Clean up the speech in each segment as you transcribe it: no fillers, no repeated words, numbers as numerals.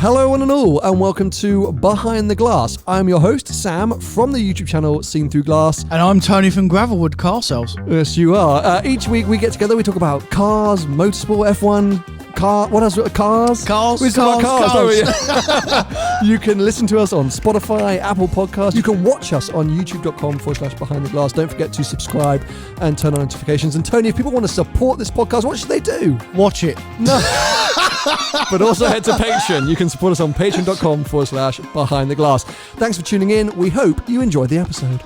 Hello one and all, and welcome to Behind the Glass. I'm your host, Sam, from the YouTube channel Seen Through Glass. And I'm Tony from Gravelwood Car Sales. Yes, you are. Each week we get together, we talk about cars, motorsport, F1, what else? Cars? We talk about cars. You can listen to us on Spotify, Apple Podcasts. You can watch us on youtube.com/Behind the Glass. Don't forget to subscribe and turn on notifications. And Tony, if people want to support this podcast, what should they do? Watch it. No. But also head to Patreon. You can support us on patreon.com/Behind the Glass. Thanks for tuning in. We hope you enjoyed the episode.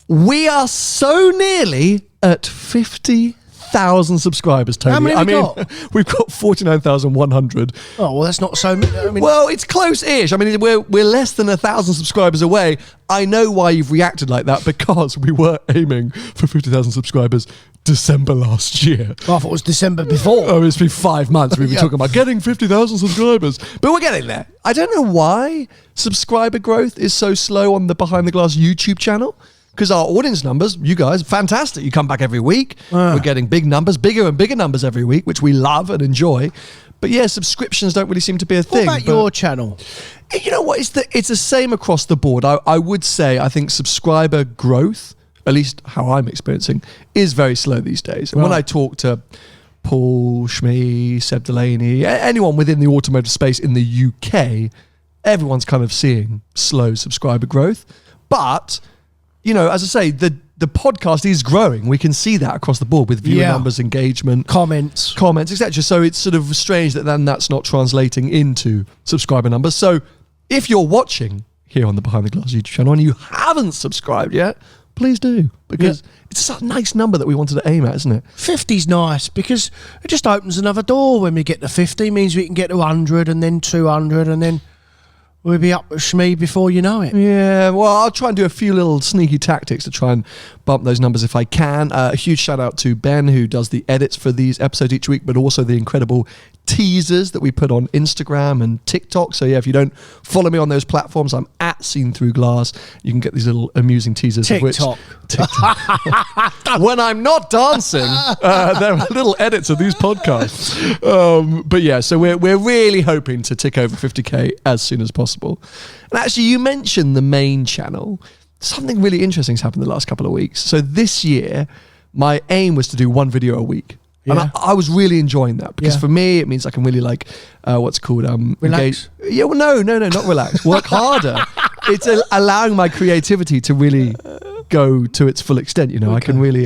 We are so nearly at 50,000 subscribers, Tony. How many have we got? We've got 49,100. Oh, well, that's not so... Well, it's close-ish. I mean, we're less than 1,000 subscribers away. I know why you've reacted like that, because we were aiming for 50,000 subscribers December last year. Oh, I thought it was December before. Oh, it's been 5 months we've been talking about getting 50,000 subscribers. But we're getting there. I don't know why subscriber growth is so slow on the Behind the Glass YouTube channel. Because our audience numbers, you guys, fantastic. You come back every week. We're getting big numbers, bigger and bigger numbers every week, which we love and enjoy. But yeah, subscriptions don't really seem to be a thing. What about your channel? You know what? It's the same across the board. I would say I think subscriber growth, at least how I'm experiencing, is very slow these days. And when I talk to Paul, Shmee, Seb Delaney, anyone within the automotive space in the UK, everyone's kind of seeing slow subscriber growth. But... you know, as I say, the podcast is growing. We can see that across the board with viewer numbers, engagement, comments, etc. So it's sort of strange that then that's not translating into subscriber numbers. So if you're watching here on the Behind the Glass YouTube channel and you haven't subscribed yet, please do, because it's such a nice number that we wanted to aim at, isn't it? 50's nice because it just opens another door. When we get to 50, means we can get to 100 and then 200 and then... we'll be up with Shmee before you know it. Yeah, well, I'll try and do a few little sneaky tactics to try and bump those numbers if I can. A huge shout out to Ben, who does the edits for these episodes each week, but also the incredible teasers that we put on Instagram and TikTok. So yeah, if you don't follow me on those platforms, I'm at Seen Through Glass. You can get these little amusing teasers. TikTok. When I'm not dancing, there are little edits of these podcasts. But yeah, so we're really hoping to tick over 50k as soon as possible. And actually, you mentioned the main channel. Something really interesting has happened the last couple of weeks. So this year, my aim was to do one video a week. Yeah. And I was really enjoying that because for me, it means I can really what's called relax. Engage. Yeah, well, no, not relax. Work harder. It's allowing my creativity to really go to its full extent. You know, I can really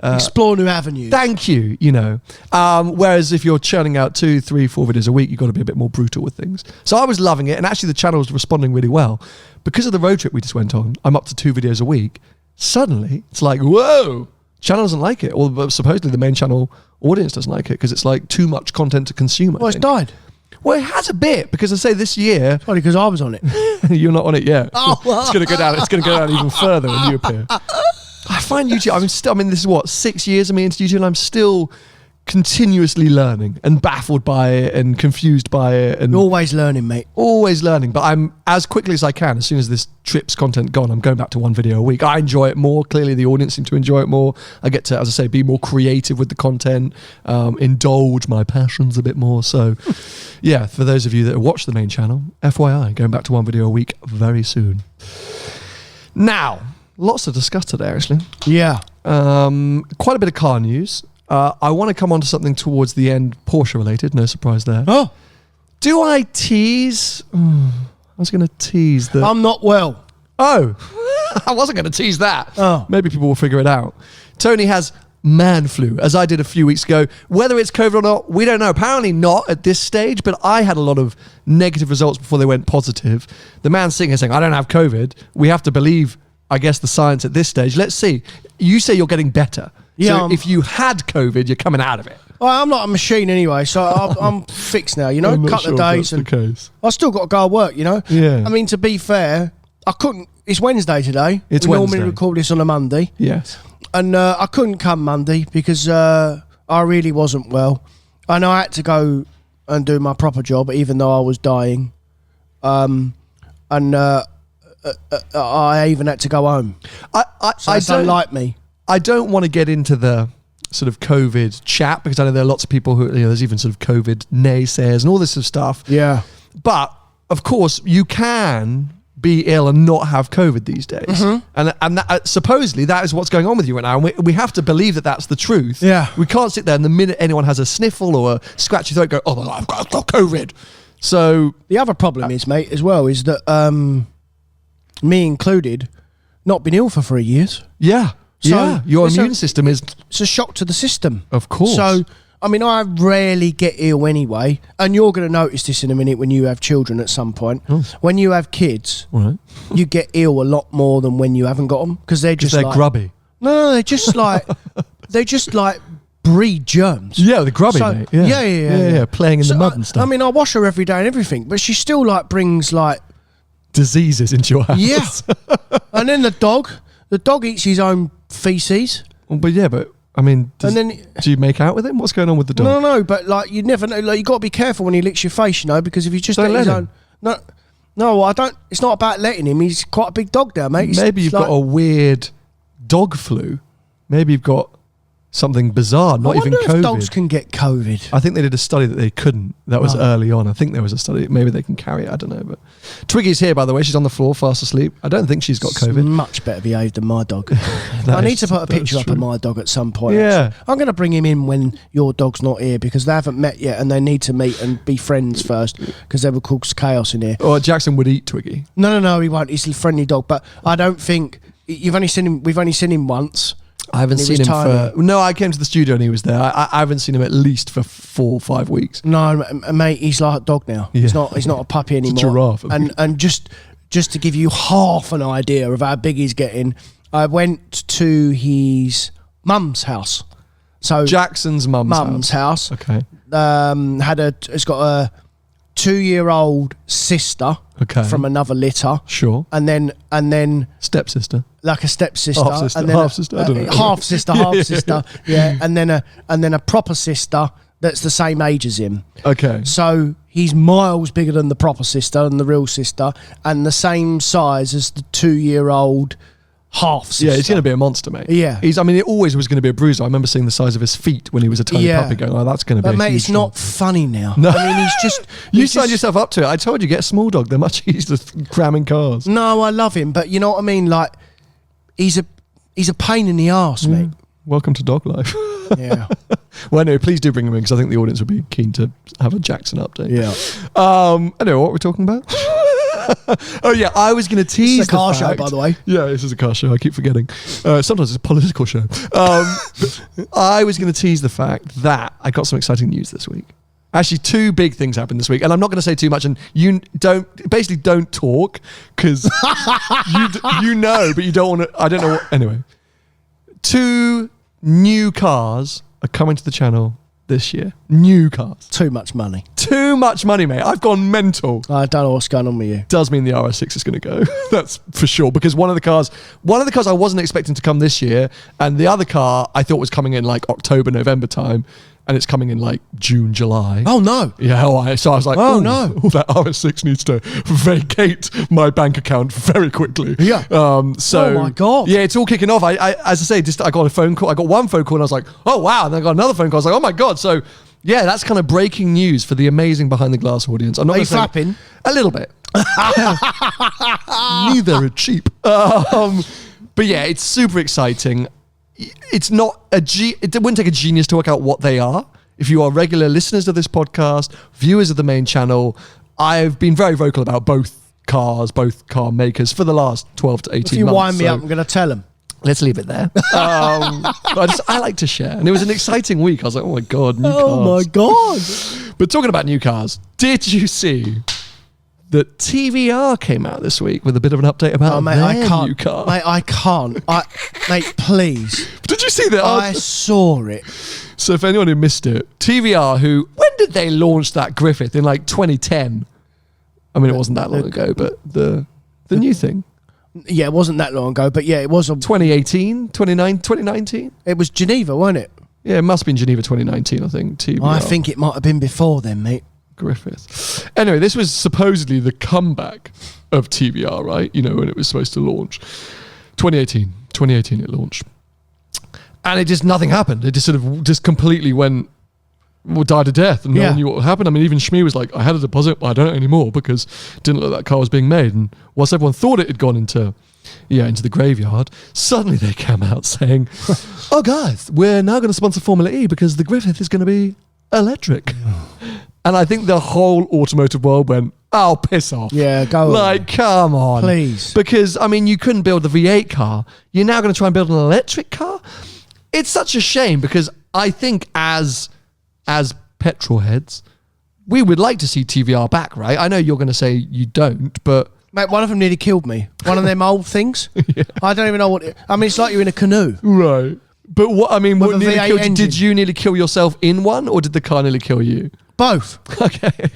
explore new avenues. Thank you. You know, whereas if you're churning out 2, 3, 4 videos a week, you've got to be a bit more brutal with things. So I was loving it, and actually the channel was responding really well because of the road trip we just went on. I'm up to 2 videos a week. Suddenly, it's like, whoa. Channel doesn't like it, or supposedly the main channel audience doesn't like it because it's like too much content to consume. Well, it's died. Well, it has a bit because I say this year. Probably because I was on it. You're not on it yet. Oh, it's going to go down. It's going to go down even further when you appear. I find YouTube. This is what 6 years of me into YouTube, and I'm still continuously learning and baffled by it and confused by it. And always learning, mate. Always learning. But I'm as quickly as I can. As soon as this trip's content gone, I'm going back to one video a week. I enjoy it more. Clearly, the audience seem to enjoy it more. I get to, as I say, be more creative with the content, indulge my passions a bit more. So, yeah, for those of you that watch the main channel, FYI, going back to one video a week very soon. Now, lots to discuss today, actually. Yeah. Quite a bit of car news. I want to come on to something towards the end, Porsche related. No surprise there. Oh. Do I tease? I was going to tease the... I'm not well. Oh. I wasn't going to tease that. Oh. Maybe people will figure it out. Tony has man flu, as I did a few weeks ago. Whether it's COVID or not, we don't know. Apparently not at this stage, but I had a lot of negative results before they went positive. The man sitting here saying, I don't have COVID. We have to believe, I guess, the science at this stage. Let's see. You say you're getting better. Yeah, so if you had COVID, you're coming out of it. Well, I'm not a machine anyway, so I'm fixed now, you know. I'm not couple sure of days if that's the case. I still got to go to work, you know. Yeah. I mean, to be fair, I couldn't. It's Wednesday today. It's we Wednesday. normally record this on a Monday. Yes. And I couldn't come Monday because I really wasn't well. And I had to go and do my proper job, even though I was dying. I even had to go home. I don't like me. I don't want to get into the sort of COVID chat, because I know there are lots of people who, there's even sort of COVID naysayers and all this sort of stuff. Yeah. But of course, you can be ill and not have COVID these days. Mm-hmm. And that, supposedly that is what's going on with you right now. And we have to believe that that's the truth. Yeah. We can't sit there and the minute anyone has a sniffle or a scratchy throat go, oh my God, I've got COVID. So the other problem is, mate, as well, is that me included, not been ill for 3 years. Yeah. So your immune system is... It's a shock to the system. Of course. So, I mean, I rarely get ill anyway, and you're going to notice this in a minute when you have children at some point. Oh. When you have kids, right. you get ill a lot more than when you haven't got them, because they're grubby. No, they're just like... they just like breed germs. Yeah, they're grubby, mate. Yeah, playing in the mud and stuff. I mean, I wash her every day and everything, but she still like brings like... diseases into your house. Yeah. And then the dog eats his own feces. Well, but I mean, do you make out with him? What's going on with the dog? No, but like you never know. Like you got to be careful when he licks your face, because if you just don't let his him. No, I don't. It's not about letting him. He's quite a big dog now, mate. Maybe you've got a weird dog flu. Maybe you've got something bizarre, not even COVID. If dogs can get COVID. I think they did a study that they couldn't. That was early on. I think there was a study. Maybe they can carry it. I don't know. But Twiggy's here, by the way. She's on the floor, fast asleep. I don't think she's got COVID. Much better behaved than my dog. I need to put a picture up of my dog at some point. Yeah. Actually. I'm going to bring him in when your dog's not here, because they haven't met yet and they need to meet and be friends first, because they will cause chaos in here. Or Jackson would eat Twiggy. No, he won't. He's a friendly dog, but I don't think... We've only seen him once. I haven't seen him for... No, I came to the studio and he was there. I haven't seen him at least for 4 or 5 weeks. No, mate, he's like a dog now. Yeah. He's not a puppy anymore. It's a giraffe. And just to give you half an idea of how big he's getting, I went to his mum's house. So Jackson's mum's house. Okay. It's got a 2-year-old sister. Okay. From another litter. Sure. And then stepsister. Like a stepsister. Half-sister. And then Half-sister. I don't know. Half-sister. Yeah. And then a proper sister that's the same age as him. Okay. So he's miles bigger than the proper sister and the real sister, and the same size as the 2-year-old half sister. Yeah, he's going to be a monster, mate. Yeah. It always was going to be a bruiser. I remember seeing the size of his feet when he was a tiny puppy going, oh, that's going to be But a mate, huge it's not funny now. No. I mean, he's just... You signed yourself up to it. I told you, get a small dog. They're much easier to cram in cars. No, I love him, but you know what I mean? Like, he's a pain in the arse, mate. Welcome to dog life. Yeah. Well, anyway, please do bring him in, because I think the audience would be keen to have a Jackson update. Yeah. Anyway, what were we talking about? Oh yeah, I was going to tease it's a car the fact, show, by the way. Yeah, this is a car show. I keep forgetting. Sometimes it's a political show. I was going to tease the fact that I got some exciting news this week. Actually, 2 big things happened this week, and I'm not going to say too much. And you don't talk, because you know, but you don't want to. I don't know. Anyway, 2 new cars are coming to the channel this year. New cars. Too much money. Too much money, mate. I've gone mental. I don't know what's going on with you. Does mean the RS6 is going to go. That's for sure. Because one of the cars I wasn't expecting to come this year, and the other car I thought was coming in like October, November time, and it's coming in like June, July. Oh no. Yeah, so I was like, oh no. That RS6 needs to vacate my bank account very quickly. Yeah. So oh my God. Yeah, it's all kicking off. I as I say, I got a phone call. I got one phone call and I was like, oh wow. And then I got another phone call. I was like, oh my God. So yeah, that's kind of breaking news for the amazing Behind the Glass audience. I'm not Are you flapping? A little bit. Neither are cheap. But yeah, it's super exciting. It's not it wouldn't take a genius to work out what they are. If you are regular listeners of this podcast, viewers of the main channel, I've been very vocal about both car makers for the last 12 to 18 months. If you wind me up, I'm going to tell them. Let's leave it there. I like to share. And it was an exciting week. I was like, oh my God, new cars. Oh my God. But talking about new cars, did you see that TVR came out this week with a bit of an update about their new car? Mate, I can't. Mate, please. Did you see that? I saw it. So for anyone who missed it, TVR, when did they launch that Griffith? In like 2010? I mean, it wasn't that long ago, but the new thing. Yeah, it wasn't that long ago, but yeah, it was. 2018, 2019? It was Geneva, wasn't it? Yeah, it must have been Geneva 2019, I think. TVR. I think it might have been before then, mate. Griffith. Anyway, this was supposedly the comeback of TVR, right? You know, when it was supposed to launch. 2018 it launched. And it just, nothing happened. It just sort of just completely went, well, died a death, and no one knew what happened. I mean, even Shmee was like, I had a deposit, but I don't anymore because it didn't look like that car was being made. And whilst everyone thought it had gone into the graveyard, suddenly they came out saying, oh guys, we're now going to sponsor Formula E because the Griffith is going to be electric. And I think the whole automotive world went, oh, piss off. Yeah, go on. Like, come on. Please. Because, I mean, you couldn't build the V8 car. You're now going to try and build an electric car? It's such a shame because I think as petrol heads, we would like to see TVR back, right? I know you're going to say you don't, but... Mate, one of them nearly killed me. One of them old things. Yeah. I don't even know what... I mean, it's like you're in a canoe. Right. But what, I mean, what nearly killed you? Did you nearly kill yourself in one, or did the car nearly kill you? Both. Okay.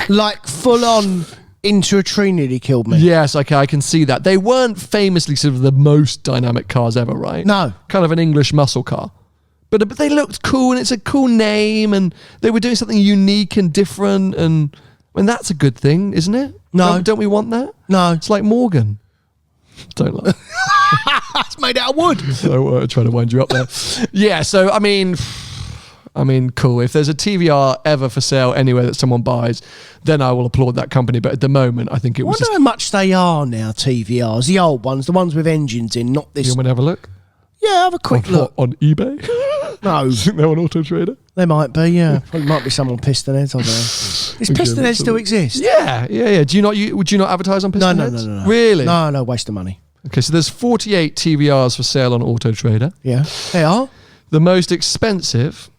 Like, full on into a tree nearly killed me. Yes, okay, I can see that. They weren't famously sort of the most dynamic cars ever, right? No. Kind of an English muscle car. But they looked cool, and it's a cool name, and they were doing something unique and different, and I mean, that's a good thing, isn't it? No. Don't we want that? No. It's like Morgan. Don't like. It's made out of wood. So trying to wind you up there. Yeah, so I mean, cool. If there's a TVR ever for sale anywhere that someone buys, then I will applaud that company. But at the moment, I think it was. I wonder how much they are now. TVRs, the old ones, the ones with engines in, not this. You want to have a look? Yeah, have a quick look on eBay. No, you think they're on Auto Trader? They might be. Yeah, probably might be someone Piston Heads. I don't know. Does Piston Heads still exist? Yeah. Would you not advertise on Piston Heads? No. Really? No, waste of money. Okay, so there's 48 TVRs for sale on Auto Trader. Yeah, they are. The most expensive.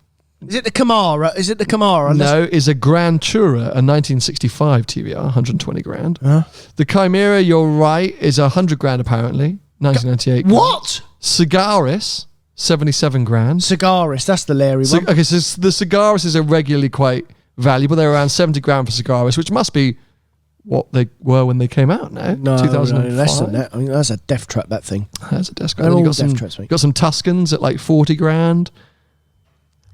Is it the Camaro? No, is a Grand Tourer, a 1965 TVR, 120 grand. The Chimera, you're right, is 100 grand apparently, 1998. What? Cigaris, 77 grand. Cigaris, that's the Larry one. Okay, so the Cigaris are regularly quite valuable. They're around 70 grand for Cigaris, which must be what they were when they came out now. No, 2005. No, less than that. I mean, that's a death trap, that thing. That's a death trap. They're all got death traps, mate. Got some Tuscans at like 40 grand.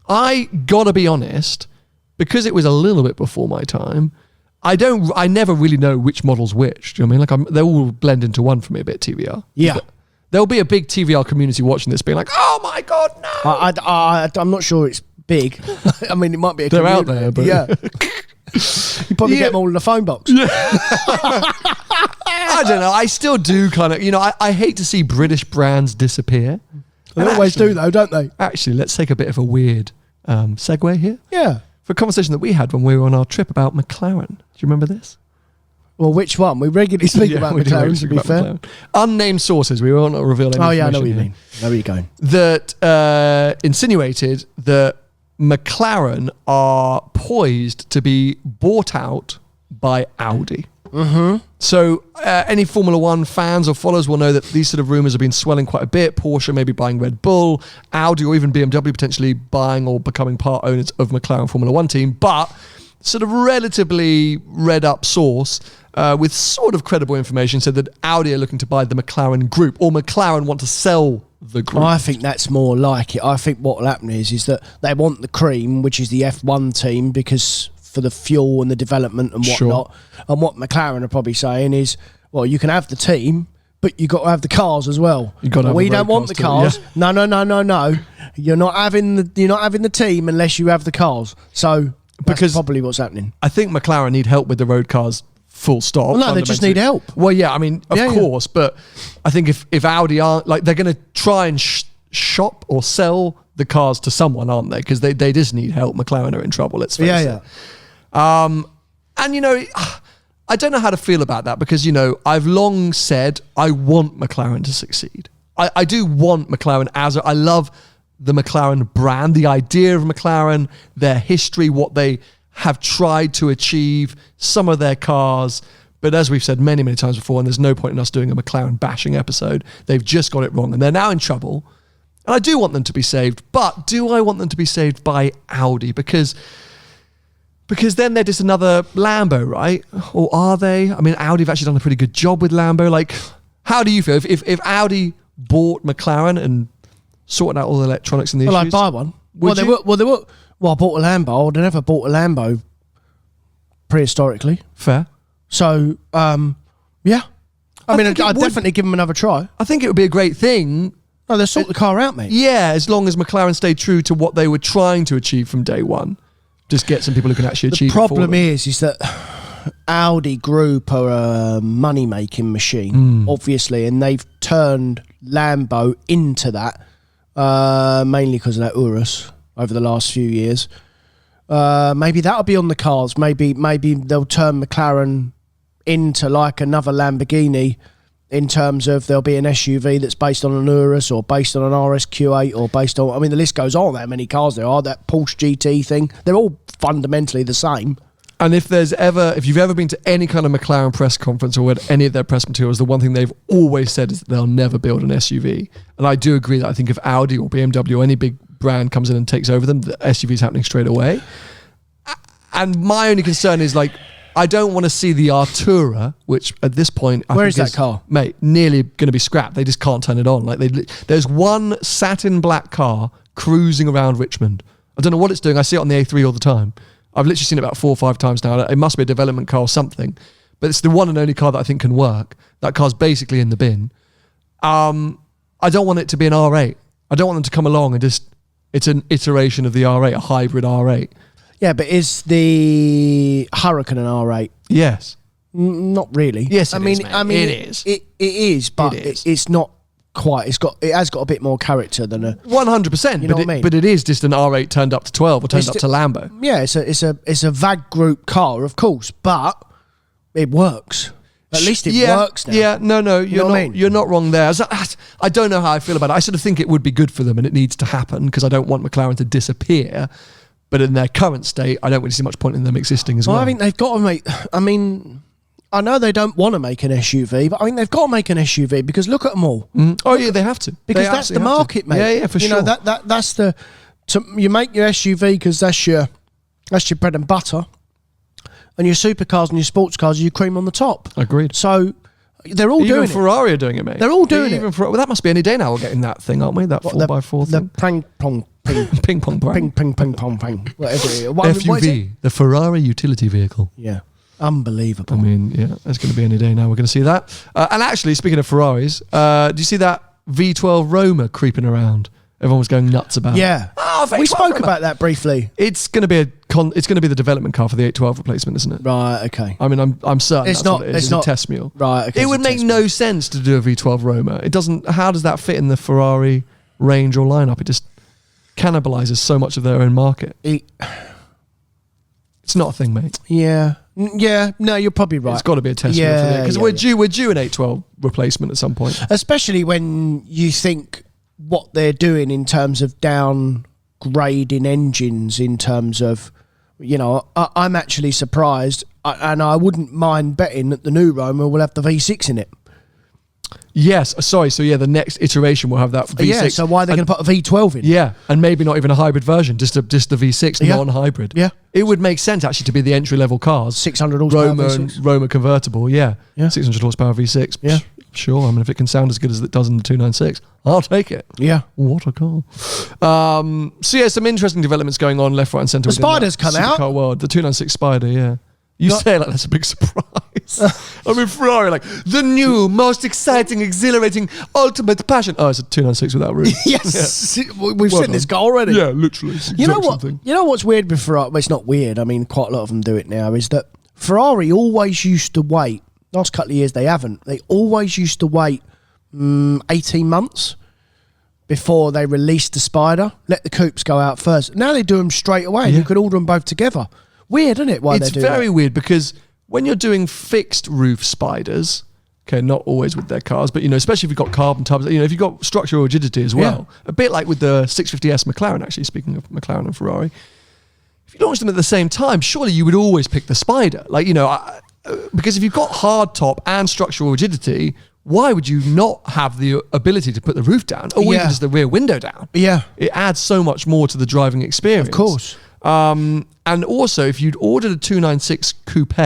I gotta be honest, because it was a little bit before my time, I never really know which model's which. Do you know what I mean? Like they all blend into one for me a bit, TVR. Yeah. There'll be a big TVR community watching this being like, oh my God, no. I'm not sure it's big. I mean, it might be a They're community. out there, but... Yeah. You probably get them all in the phone box. Yeah. I don't know. I still do kind of, I hate to see British brands disappear. They always do though, don't they? Actually, let's take a bit of a weird segue here. Yeah. For a conversation that we had when we were on our trip about McLaren. Do you remember this? Well, which one? We regularly speak about McLaren, to be fair. McLaren. Unnamed sources. We won't reveal any information. Oh, yeah, I know what you mean. I know where you're going. That insinuated that McLaren are poised to be bought out by Audi. Mm-hmm. So any Formula One fans or followers will know that these sort of rumours have been swelling quite a bit. Porsche maybe buying Red Bull, Audi or even BMW potentially buying or becoming part owners of McLaren Formula One team. But sort of relatively read up source with sort of credible information said that Audi are looking to buy the McLaren group, or McLaren want to sell the group. I think that's more like it. I think what will happen is that they want the cream, which is the F1 team, because for the fuel and the development and whatnot. Sure. And what McLaren are probably saying is, well, you can have the team, but you got to have the cars as well. We don't want the cars. Yeah. No. You're not having the team unless you have the cars. So that's probably what's happening. I think McLaren need help with the road cars. Full stop. Well, no, they just need help. Well, yeah, I mean, of course, but I think if Audi aren't, like, they're going to try and shop or sell the cars to someone, aren't they? Because they just need help. McLaren are in trouble, let's face it. And, I don't know how to feel about that because, I've long said I want McLaren to succeed. I do want McLaren I love the McLaren brand, the idea of McLaren, their history, what they have tried to achieve, some of their cars. But as we've said many, many times before, and there's no point in us doing a McLaren bashing episode, they've just got it wrong and they're now in trouble. And I do want them to be saved, but do I want them to be saved by Audi? Because then they're just another Lambo, right? Or are they? I mean, Audi have actually done a pretty good job with Lambo. Like, how do you feel? If Audi bought McLaren and sorted out all the electronics and the issues? I'd buy one. Well, I bought a Lambo. I'd never bought a Lambo prehistorically. Fair. So, yeah. I mean, I'd definitely give them another try. I think it would be a great thing No, they'll sort the car out, mate. Yeah, as long as McLaren stay true to what they were trying to achieve from day one. Just get some people who can actually achieve it. The problem is that Audi Group are a money-making machine, obviously, and they've turned Lambo into that, mainly because of that Urus over the last few years. Maybe that'll be on the cards. Maybe they'll turn McLaren into like another Lamborghini, in terms of there'll be an SUV that's based on an Urus or based on an RSQ8 or based on, I mean, the list goes on how many cars there are. That Porsche GT thing, they're all fundamentally the same. And if you've ever been to any kind of McLaren press conference or read any of their press materials, the one thing they've always said is that they'll never build an SUV. And I do agree that I think if Audi or BMW or any big brand comes in and takes over them, the SUV is happening straight away. And my only concern is, like, I don't want to see the Artura, which at this point, where is that car, mate? Nearly going to be scrapped. They just can't turn it on. Like, there's one satin black car cruising around Richmond. I don't know what it's doing. I see it on the A3 all the time. I've literally seen it about 4 or 5 times now. It must be a development car or something, but it's the one and only car that I think can work. That car's basically in the bin. I don't want it to be an R8. I don't want them to come along and it's an iteration of the R8, a hybrid R8. Yeah, but is the Hurricane an R8? Yes. Not really. Yes, I mean, it is. It is, but it's not quite. It has got a bit more character than a 100%. You know what I mean? But it is just an R8 turned up to 12 or turned up to Lambo. Yeah, it's a VAG Group car, of course, but it works. At least it works now. Yeah, no, you're not wrong there. I don't know how I feel about it. I sort of think it would be good for them and it needs to happen because I don't want McLaren to disappear. But in their current state, I don't really see much point in them existing as well. I think they've got to make... I mean, I know they don't want to make an SUV, but I think they've got to make an SUV because look at them all. Oh, yeah, they have to. Because that's the market, mate. Yeah, for sure. You know, that's the... you make your SUV because that's your bread and butter. And your supercars and your sports cars are your cream on the top. Agreed. So... They're all doing it. Even Ferrari are doing it, mate. They're all doing it. Well, that must be any day now we're getting that thing, aren't we? That 4x4 thing. The ping pong ping. Ping pong pong. Ping pong ping. Whatever it is. FUV, the Ferrari utility vehicle. Yeah. Unbelievable. I mean, yeah, that's going to be any day now. We're going to see that. And actually, speaking of Ferraris, do you see that V12 Roma creeping around? Everyone was going nuts about. Yeah. We spoke about that briefly. It's going to be the development car for the 812 replacement, isn't it? Right. Okay. I mean, I'm certain it's that's not. what it is. It's not a test mule. Right. Okay. It would make no sense to do a V12 Roma. It doesn't. How does that fit in the Ferrari range or lineup? It just cannibalizes so much of their own market. It's not a thing, mate. Yeah. Yeah. No, you're probably right. It's got to be a test mule for it because we're due an 812 replacement at some point. Especially when you think what they're doing in terms of downgrading engines, in terms of, you know, I'm actually surprised, and I wouldn't mind betting that the new Roma will have the V6 in it. Yes, sorry. So yeah, the next iteration will have that V6. Yeah. So why are they going to put a V12 in? Yeah, and maybe not even a hybrid version, just the V6 non-hybrid. Yeah, it would make sense actually to be the entry level cars. 600 horsepower V6. Roma convertible. Yeah. 600 horsepower V6. Yeah. Sure, I mean, if it can sound as good as it does in the 296, I'll take it. Yeah. What a car. So yeah, some interesting developments going on left, right and centre. The Spider's come out. World. The 296 Spider, yeah. You say it like that's a big surprise. I mean, Ferrari, like, the new, most exciting, exhilarating, ultimate passion. Oh, it's a 296 without roof. Yes. Yeah. We've seen this car already. Yeah, literally. You know what? You know what's weird with Ferrari? Well, it's not weird. I mean, quite a lot of them do it now, is that Ferrari always used to wait. Last couple of years they haven't. They always used to wait 18 months before they released the Spider. Let the coupes go out first. Now they do them straight away. You could order them both together. Weird, isn't it? Why they do that? It's very weird because when you're doing fixed roof Spiders, okay, not always with their cars, but, you know, especially if you've got carbon tubs, you know, if you've got structural rigidity as well, a bit like with the 650S McLaren, actually, speaking of McLaren and Ferrari, if you launch them at the same time, surely you would always pick the Spider. Like, you know, because if you've got hard top and structural rigidity, why would you not have the ability to put the roof down or even just the rear window down? Yeah. It adds so much more to the driving experience. Of course. And also, if you'd ordered a 296 coupe,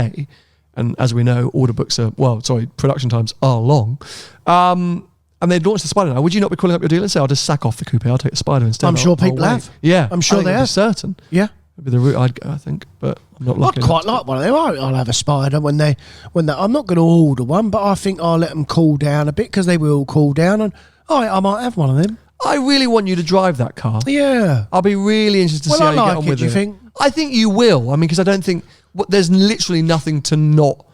and as we know, production times are long, and they'd launched the Spider now, would you not be calling up your dealer and say, I'll just sack off the coupe, I'll take the Spider instead? I'm sure people have. Yeah. I'm sure they have. Certain. Yeah. Maybe the route I'd go, I think, but I'm not lucky. I'd quite like one of them. I'll have a Spider when they. I'm not going to order one, but I think I'll let them cool down a bit because they will cool down, and Oh, I might have one of them. I really want you to drive that car. Yeah. I'll be really interested to see how you get on with it. Do you think? I think you will. I mean, because I don't think there's literally nothing to not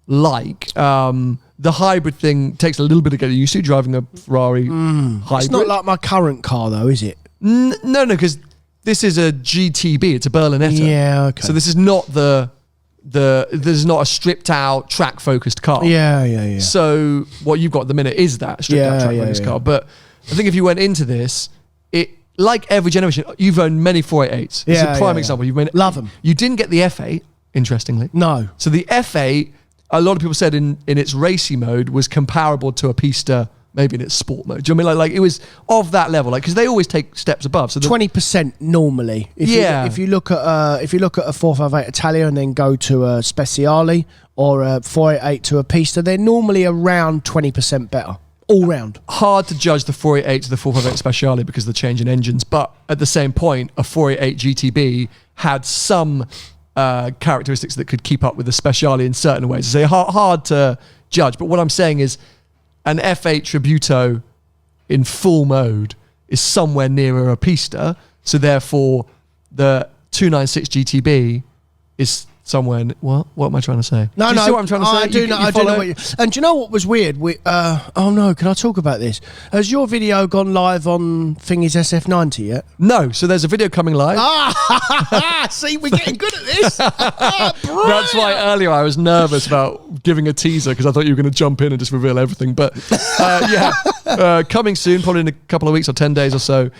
like. The hybrid thing takes a little bit of getting used to, driving a Ferrari hybrid. It's not like my current car, though, is it? No, because this is a GTB. It's a Berlinetta. Yeah, okay. So this is not this is not a stripped out track focused car. Yeah. So what you've got at the minute is that stripped out track focused car. But I think if you went into this, it like every generation, you've owned many 488s. It's a prime example. Love them. You didn't get the F8, interestingly. No. So the F8, a lot of people said in its racy mode was comparable to a Pista, maybe in its sport mode. Do you know what I mean? Like it was of that level, like because they always take steps above. So 20% normally. If you look at a 458 Italia and then go to a Speciale or a 488 to a Pista, they're normally around 20% better. All round. Hard to judge the 488 to the 458 Speciale because of the change in engines, but at the same point, a 488 GTB had some characteristics that could keep up with the Speciale in certain ways. So hard to judge, but what I'm saying is an F8 Tributo in full mode is somewhere nearer a Pista, so therefore the 296 GTB is somewhere. What am I trying to say? No, do you see what I'm trying to say? I do know what you. And do you know what was weird? Oh no, can I talk about this? Has your video gone live on Thingy's SF90 yet? No, so there's a video coming live. See, we're getting good at this. That's why earlier I was nervous about giving a teaser because I thought you were going to jump in and just reveal everything. But coming soon, probably in a couple of weeks or 10 days or so. We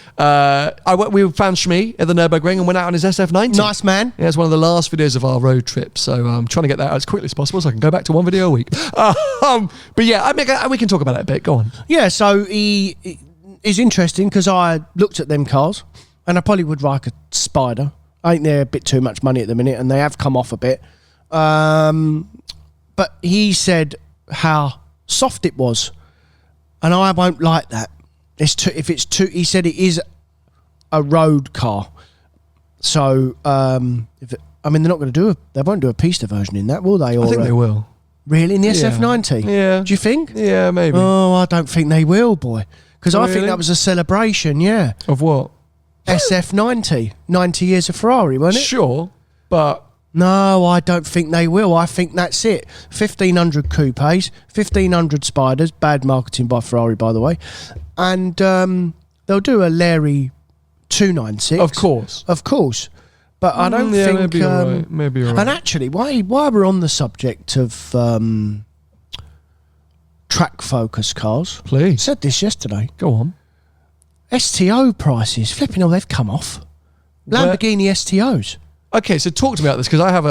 found Shmi at the Nürburgring and went out on his SF90. Nice man. Yeah, it's one of the last videos of our road trip, so I'm trying to get that out as quickly as possible so I can go back to one video a week. But yeah, we can talk about it a bit. Go on. Yeah, so he is interesting because I looked at them cars and I probably would like a Spider. I think they're a bit too much money at the minute and they have come off a bit. But he said how soft it was and I won't like that. He said it is a road car. So they're not going to they won't do a Pista version in that, will they? Or I think they will. Really? In the SF90? Yeah. Do you think? Yeah, maybe. Oh, I don't think they will, boy. Because I think that was a celebration, yeah. Of what? SF90. 90 years of Ferrari, wasn't it? Sure, but... No, I don't think they will. I think that's it. 1,500 coupes, 1,500 Spiders. Bad marketing by Ferrari, by the way. And they'll do a Larry 296. Of course. But I don't think... Maybe you're right. Maybe you're right. And actually, while we're on the subject of track-focused cars... Please. I said this yesterday. Go on. STO prices. Flipping they've come off. Lamborghini STOs. Okay, so talk to me about this, because I have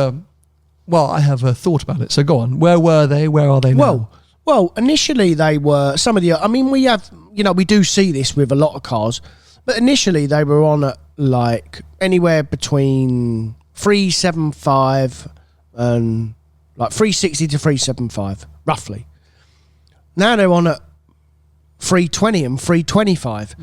a thought about it. So go on. Where were they? Where are they now? Well, initially they were... Some of the... I mean, we have... we do see this with a lot of cars. But initially they were on at, like, anywhere between 375 and like 360 to 375, roughly. Now they're on at 320 and 325.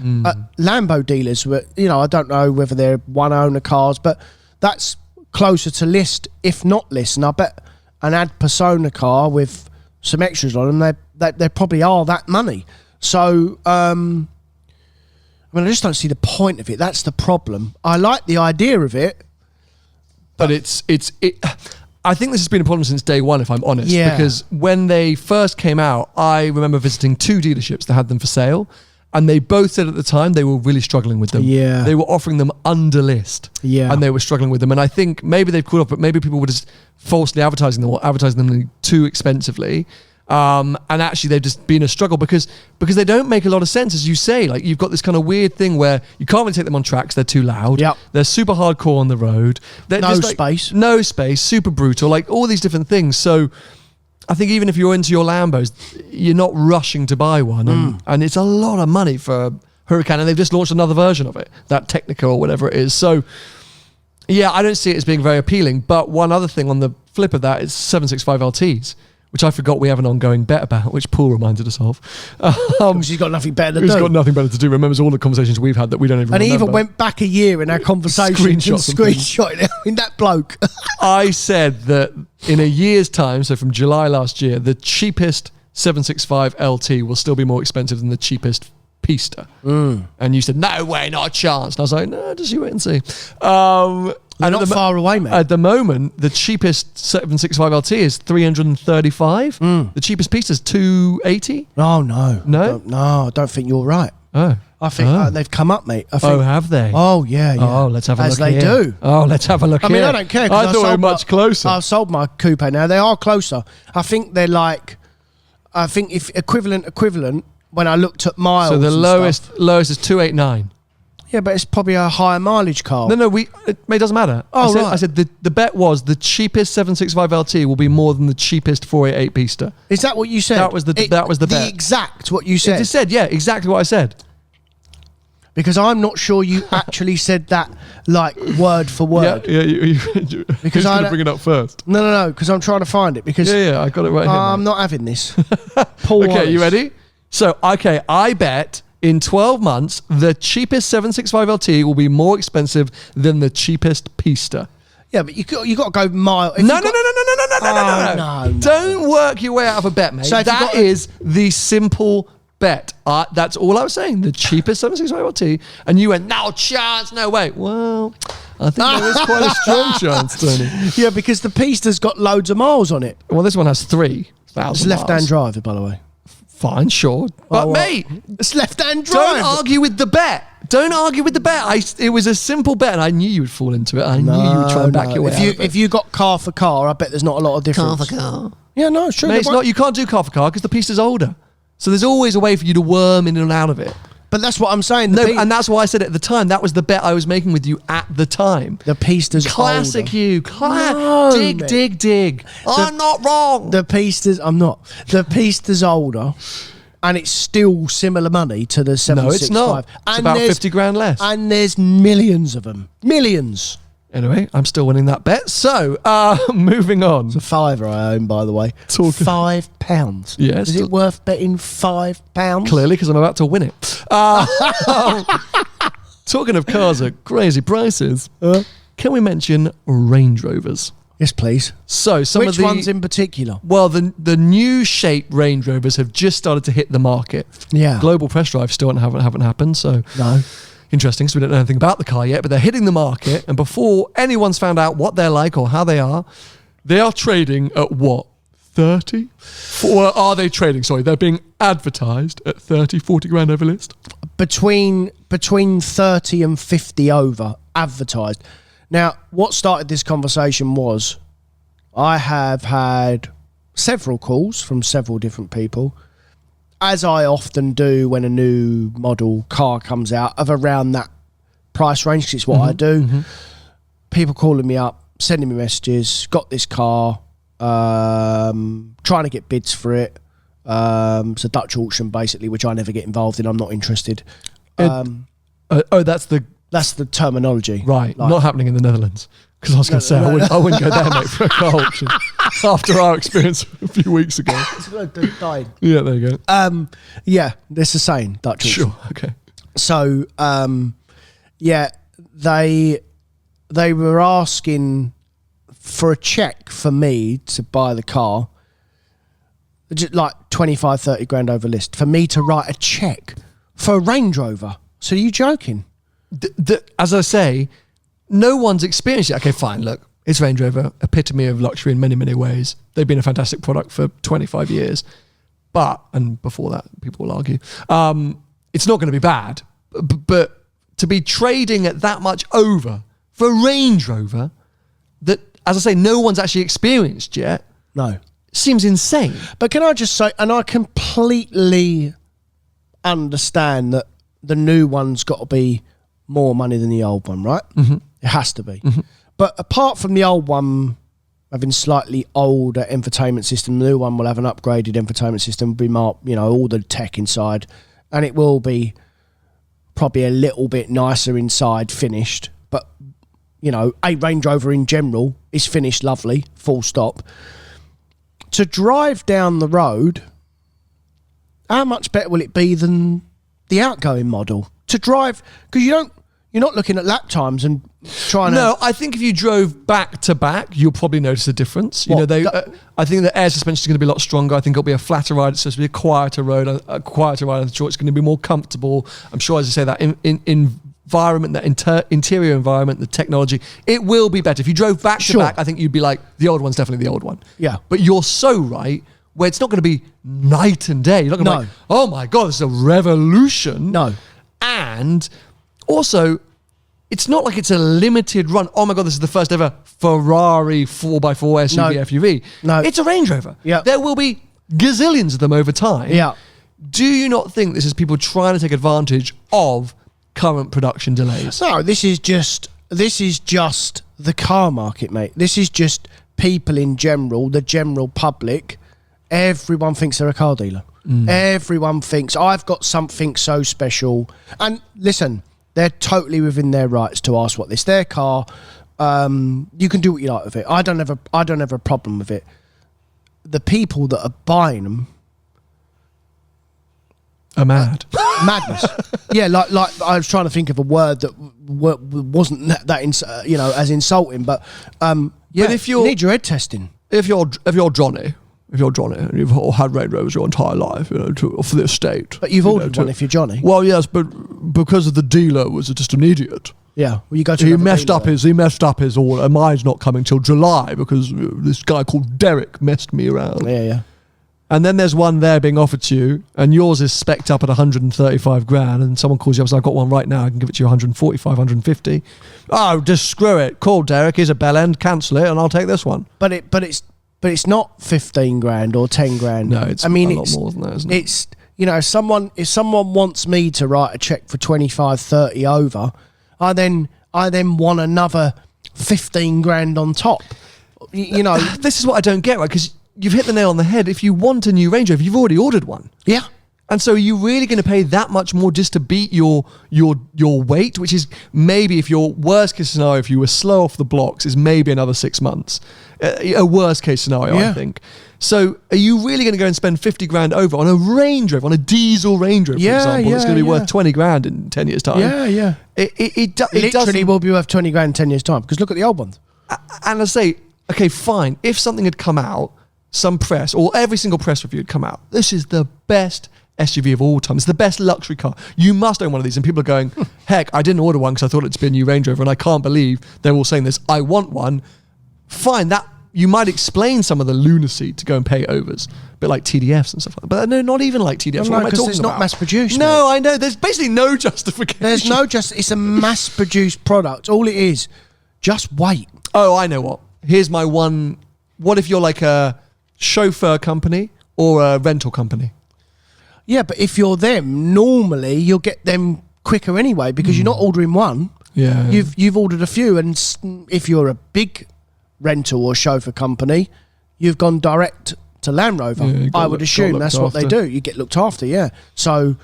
Lambo dealers were, I don't know whether they're one owner cars, but that's closer to list, if not list. And I bet an Ad Persona car with some extras on them, they probably are that money. So, I just don't see the point of it. That's the problem. I like the idea of it. But I think this has been a problem since day one, if I'm honest. Yeah. Because when they first came out, I remember visiting 2 dealerships that had them for sale. And they both said at the time they were really struggling with them. Yeah. They were offering them under list. Yeah. And they were struggling with them. And I think maybe they've caught up, but maybe people were just falsely advertising them or advertising them too expensively. And actually they've just been a struggle because they don't make a lot of sense, as you say. Like, you've got this kind of weird thing where you can't really take them on tracks, they're too loud. Yep. They're super hardcore on the road. No space, super brutal, like all these different things. So I think even if you're into your Lambos, you're not rushing to buy one. And it's a lot of money for a Huracan, and they've just launched another version of it, that Technica or whatever it is. So yeah, I don't see it as being very appealing. But one other thing on the flip of that is 765 LTs, which I forgot we have an ongoing bet about, which Paul reminded us of. Because he's got nothing better to do. He's got nothing better to do. Remembers all the conversations we've had that we don't even remember. And he even went back a year in our conversations and screenshot it. I mean, that bloke. I said that in a year's time, so from July last year, the cheapest 765 LT will still be more expensive than the cheapest Pista. And you said, no way, not a chance. And I was like, no, just you wait and see. And not far away, mate. At the moment, the cheapest 765 LT is 335. The cheapest Pista is 280. Oh, no. No? I don't think you're right. Oh. I think they've come up, mate. I think, have they? Oh, yeah. Oh, let's have a look As they here. do. Oh, let's have a look I mean, I don't care. I thought they were much closer. I've sold my coupe now. They are closer. I think they're like, I think if equivalent, when I looked at miles. So the lowest is 289. Yeah, but it's probably a higher mileage car. No, it doesn't matter. Oh, right. I said the bet was the cheapest 765 LT will be more than the cheapest 488 Pista. Is that what you said? That was the bet. The exact what you said. It just said, yeah, exactly what I said. Because I'm not sure you actually said that like word for word. Yeah, you because I'm going to bring it up first. No, because I'm trying to find it. Because yeah, I got it right here. I'm not having this. Paul okay, Wallace. you ready? So, I bet in 12 months, the cheapest 765 LT will be more expensive than the cheapest Pista. Yeah, but you got to go mile. No. Don't work your way out of a bet, mate. So that is the simple bet. That's all I was saying. The cheapest 765 LT, and you went, no chance, no way. Well, I think there is quite a strong chance, Tony. Yeah, because the Pista's got loads of miles on it. Well, this one has 3,000 It's left-hand drive, by the way. Fine, sure. But, mate, it's left-hand drive. Don't argue with the bet. It was a simple bet, and I knew you would fall into it. I knew you would try and back your way out of it. If you got car for car, I bet there's not a lot of difference. Car for car. Yeah, no, it's true. Mate, it's not. You can't do car for car because the Pista's older. So there's always a way for you to worm in and out of it. But that's what I'm saying. And that's why I said it at the time. That was the bet I was making with you at the time. The Pista's classic older. you. Dig. I'm not wrong. I'm not. The Pista's older. And it's still similar money to the 765. No, it's not. It's about 50 grand less. And there's millions of them. Millions. Anyway, I'm still winning that bet. So, moving on. It's a fiver I own, by the way. £5. Yes. Is it worth betting £5? Clearly, because I'm about to win it. Talking of cars at crazy prices, can we mention Range Rovers? Yes, please. So Which ones in particular? Well, the new shape Range Rovers have just started to hit the market. Yeah. Global press drives still haven't happened. So no. Interesting. So we don't know anything about the car yet, but they're hitting the market. And before anyone's found out what they're like or how they are trading at what? 30? Or are they trading? Sorry, they're being advertised at 30, 40 grand over list. Between 30 and 50 over advertised. Now, what started this conversation was I have had several calls from several different people, as I often do when a new model car comes out, of around that price range, because it's what I do. Mm-hmm. People calling me up, sending me messages, got this car, trying to get bids for it. It's a Dutch auction, basically, which I never get involved in. I'm not interested. That's the terminology. Right, like, not happening in the Netherlands. Because I was going to say, I wouldn't go there, mate, for a car auction. After our experience a few weeks ago. Died. Yeah, there you go. Yeah, it's the same, Dutch auction. Sure, okay. So, yeah, they were asking for a check for me to buy the car, just like 25, 30 grand over list, for me to write a check for a Range Rover. So are you joking? As I say, no one's experienced it. Okay, fine, look, it's Range Rover, epitome of luxury in many, many ways. They've been a fantastic product for 25 years. But, and before that, people will argue, it's not going to be bad. But to be trading at that much over for a Range Rover that, as I say, no one's actually experienced yet. No. Seems insane. But can I just say, and I completely understand that the new one's got to be more money than the old one, right? Mm-hmm. It has to be. Mm-hmm. But apart from the old one having slightly older infotainment system, the new one will have an upgraded infotainment system, be marked, all the tech inside, and it will be probably a little bit nicer inside, finished. But, a Range Rover in general is finished lovely, full stop. To drive down the road, how much better will it be than the outgoing model? To drive, because you don't, You're not looking at lap times and trying to... No, I think if you drove back to back, you'll probably notice a difference. I think the air suspension is going to be a lot stronger. I think it'll be a flatter ride. It's supposed to be a quieter road, a quieter ride on the short. It's going to be more comfortable. I'm sure, as I say, that environment, that interior environment, the technology, it will be better. If you drove back to back, I think you'd be like, the old one's definitely the old one. Yeah. But you're so right, where it's not going to be night and day. You're not going to be like, oh my God, this is a revolution. No. And also, it's not like it's a limited run. Oh my God, this is the first ever Ferrari 4x4 SUV FUV. No. It's a Range Rover. Yeah. There will be gazillions of them over time. Yeah. Do you not think this is people trying to take advantage of current production delays? No, this is just the car market, mate. This is just people in general, the general public. Everyone thinks they're a car dealer. Everyone thinks, I've got something so special. And listen, they're totally within their rights to ask what this. Their car, you can do what you like with it. I don't have a problem with it. The people that are buying them are mad. Madness. Yeah, like I was trying to think of a word that wasn't that as insulting, but But if you need your head testing. If you're Johnny, and you've had Range Rovers your entire life, for the estate. But you've ordered one if you're Johnny. Well, yes, but because of the dealer was just an idiot. Yeah, well, you go to he messed up his order. Mine's not coming till July because this guy called Derek messed me around. Yeah. And then there's one there being offered to you, and yours is spec'd up at 135 grand, and someone calls you up and says, I've got one right now, I can give it to you 145, 150. Oh, just screw it. Call Derek, here's a bell end, cancel it, and I'll take this one. But it's not 15 grand or 10 grand. No, it's a lot more than that, isn't it? It's, if someone wants me to write a check for 25, 30 over, I then want another 15 grand on top. This is what I don't get, right? Because you've hit the nail on the head. If you want a new Range Rover, you've already ordered one. Yeah. And so are you really going to pay that much more just to beat your weight, which is maybe, if your worst case scenario, if you were slow off the blocks, is maybe another 6 months. A worst case scenario, I think. So are you really going to go and spend 50 grand over on a Range Rover, on a diesel Range Rover, for example, that's going to be worth 20 grand in 10 years' time? Yeah. It literally will be worth 20 grand in 10 years' time, because look at the old ones. And I say, okay, fine. If something had come out, some press, or every single press review had come out, this is the best SUV of all time. It's the best luxury car. You must own one of these. And people are going, heck, I didn't order one because I thought it'd be a new Range Rover, and I can't believe they're all saying this. I want one. Fine, that you might explain some of the lunacy to go and pay overs, a bit like TDFs and stuff like that. But no, not even like TDFs. What am I talking about? It's not mass produced. No, mate. I know. There's basically no justification. It's a mass produced product. All it is, just wait. Oh, I know what. Here's my one. What if you're like a chauffeur company or a rental company? Yeah, but if you're them, normally you'll get them quicker anyway, because you're not ordering one. Yeah. You've ordered a few, and if you're a big rental or chauffeur company, you've gone direct to Land Rover. Yeah, I would assume that's what they do. You get looked after, yeah. So,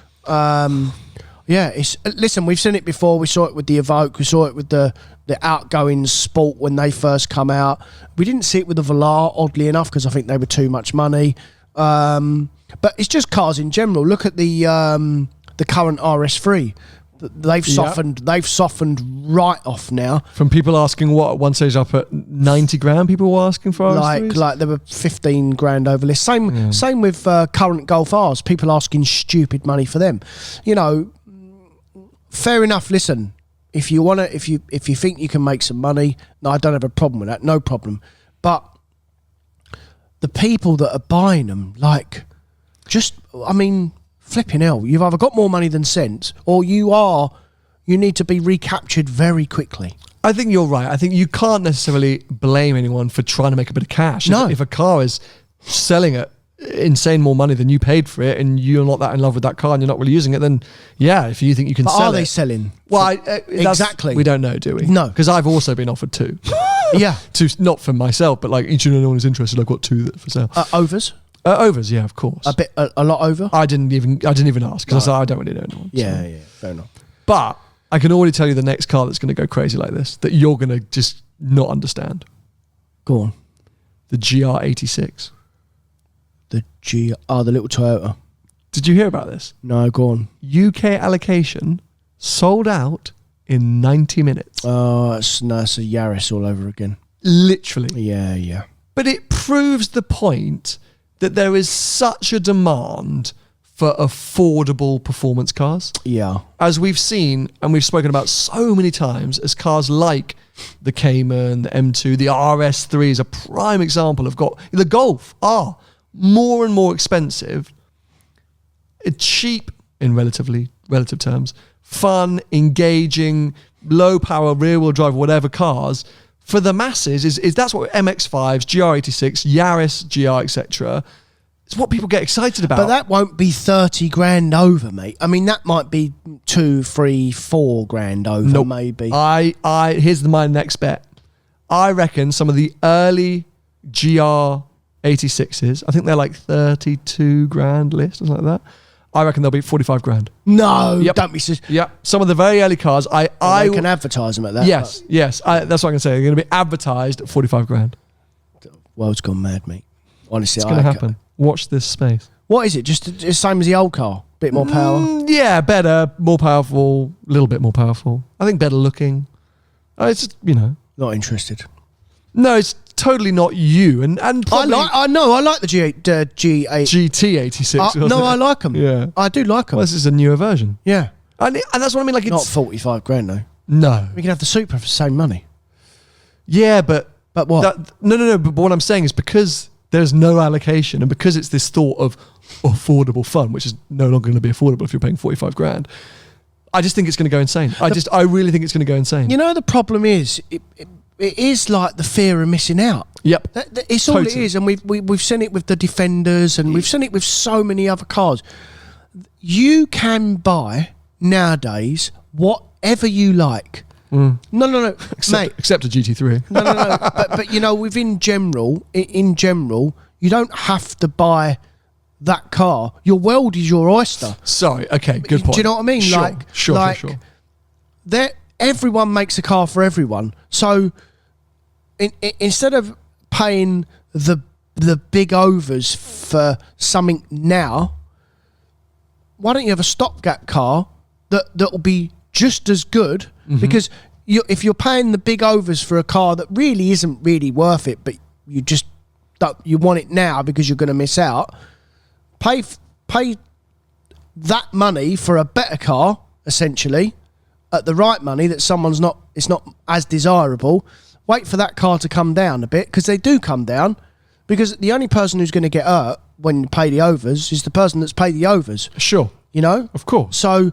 listen, we've seen it before. We saw it with the Evoque. We saw it with the outgoing Sport when they first come out. We didn't see it with the Velar, oddly enough, because I think they were too much money. But it's just cars in general. Look at the current RS3. They've softened right off now. From people asking what at one stage up at 90 grand, people were asking for RS3s? Like there were 15 grand over list. Same with current Golf Rs. People asking stupid money for them. Fair enough. Listen, if you think you can make some money, no, I don't have a problem with that. No problem. But the people that are buying them, flipping hell, you've either got more money than sense, or you need to be recaptured very quickly. I think you're right. I think you can't necessarily blame anyone for trying to make a bit of cash. No. If a car is selling at insane more money than you paid for it, and you're not that in love with that car and you're not really using it, then yeah, if you think you can sell it. Are they selling? Well, exactly. We don't know, do we? No. Because I've also been offered two. Yeah. Two, not for myself, but like each and everyone is interested. I've got two for sale. Overs? Overs, yeah, of course. A lot over? I didn't even ask, because I don't really know anyone. Yeah, fair enough. But I can already tell you the next car that's going to go crazy like this, that you're going to just not understand. Go on. The GR86. The little Toyota. Did you hear about this? No, go on. UK allocation sold out in 90 minutes. Oh, it's a Yaris all over again. Literally. Yeah. But it proves the point that there is such a demand for affordable performance cars. Yeah. As we've seen, and we've spoken about so many times, as cars like the Cayman, the M2, the RS3 is a prime example of the Golf are more and more expensive, cheap in relative terms, fun, engaging, low power, rear wheel drive, whatever cars. For the masses, is that's what MX-5s, GR86, Yaris, GR, etc. It's what people get excited about. But that won't be 30 grand over, mate. I mean, that might be 2, 3, 4 grand over, nope. maybe. Here's my next bet. I reckon some of the early GR86s, I think they're like 32 grand list or something like that. I reckon they'll be 45 grand. No, yep. Don't be so... Yeah, some of the very early cars, they can advertise them at that. Yes. That's what I can say. They're going to be advertised at 45 grand. World's gone mad, mate. Honestly, it's going to happen. Watch this space. What is it? Just the same as the old car? Bit more power? Yeah, better, more powerful, a little bit more powerful. I think better looking. It's just, Not interested. No, it's totally not you. And probably I like the G8. GT86. No, I like them. Yeah. I do like them. Well, this is a newer version. Yeah. And that's what I mean. Like, it's not 45 grand, though. No. We can have the Supra for the same money. Yeah, but what? No. But what I'm saying is because there's no allocation and because it's this thought of affordable fun, which is no longer going to be affordable if you're paying 45 grand, I just think it's going to go insane. I really think it's going to go insane. The problem is, it is like the fear of missing out. Yep. It's all it is. And we've seen it with the Defenders and we've seen it with so many other cars. You can buy nowadays whatever you like. No, mate. Except a GT3. No. But within general, you don't have to buy that car. Your world is your oyster. Sorry. Okay. Good point. Do you know what I mean? Sure. Everyone makes a car for everyone. So instead of paying the big overs for something now, why don't you have a stopgap car that will be just as good? Mm-hmm. Because if you're paying the big overs for a car that really isn't really worth it, but you want it now because you're going to miss out, pay that money for a better car, essentially, at the right money that it's not as desirable. Wait for that car to come down a bit, because they do come down, because the only person who's going to get hurt when you pay the overs is the person that's paid the overs. Sure. Of course. So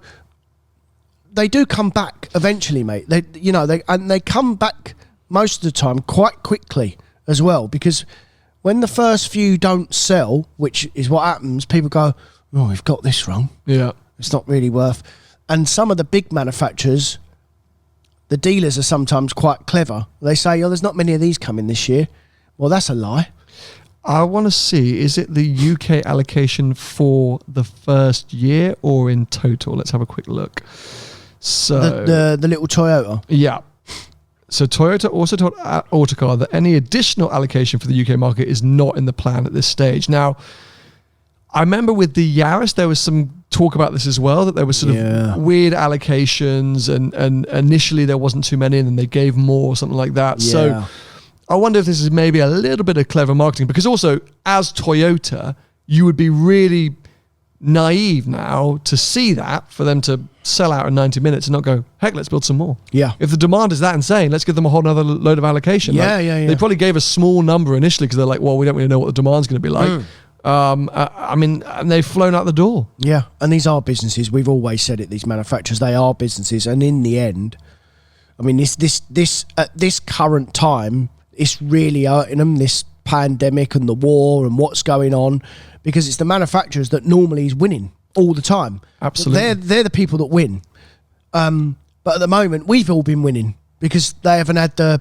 they do come back eventually, mate. They come back most of the time quite quickly as well, because when the first few don't sell, which is what happens, people go, "Oh, we've got this wrong. Yeah, it's not really worth." And some of the big manufacturers, the dealers are sometimes quite clever. They say, "Oh, there's not many of these coming this year." Well, that's a lie. I want to see, is it the UK allocation for the first year or in total? Let's have a quick look. So the little Toyota. Yeah. So Toyota also told Autocar that any additional allocation for the UK market is not in the plan at this stage. Now, I remember with the Yaris, there was some talk about this as well, that there was sort of weird allocations and initially there wasn't too many and then they gave more or something like that. Yeah. So I wonder if this is maybe a little bit of clever marketing, because also as Toyota, you would be really naive now to see that, for them to sell out in 90 minutes and not go, heck, let's build some more. Yeah. If the demand is that insane, let's give them a whole other load of allocation. Yeah. They probably gave a small number initially because they're like, well, we don't really know what the demand's going to be like. And they've flown out the door. Yeah, and these are businesses. We've always said it, these manufacturers, they are businesses. And in the end, I mean, this at this current time, it's really hurting them, this pandemic and the war and what's going on, because it's the manufacturers that normally is winning all the time. Absolutely. They're the people that win. But at the moment, we've all been winning because they haven't had the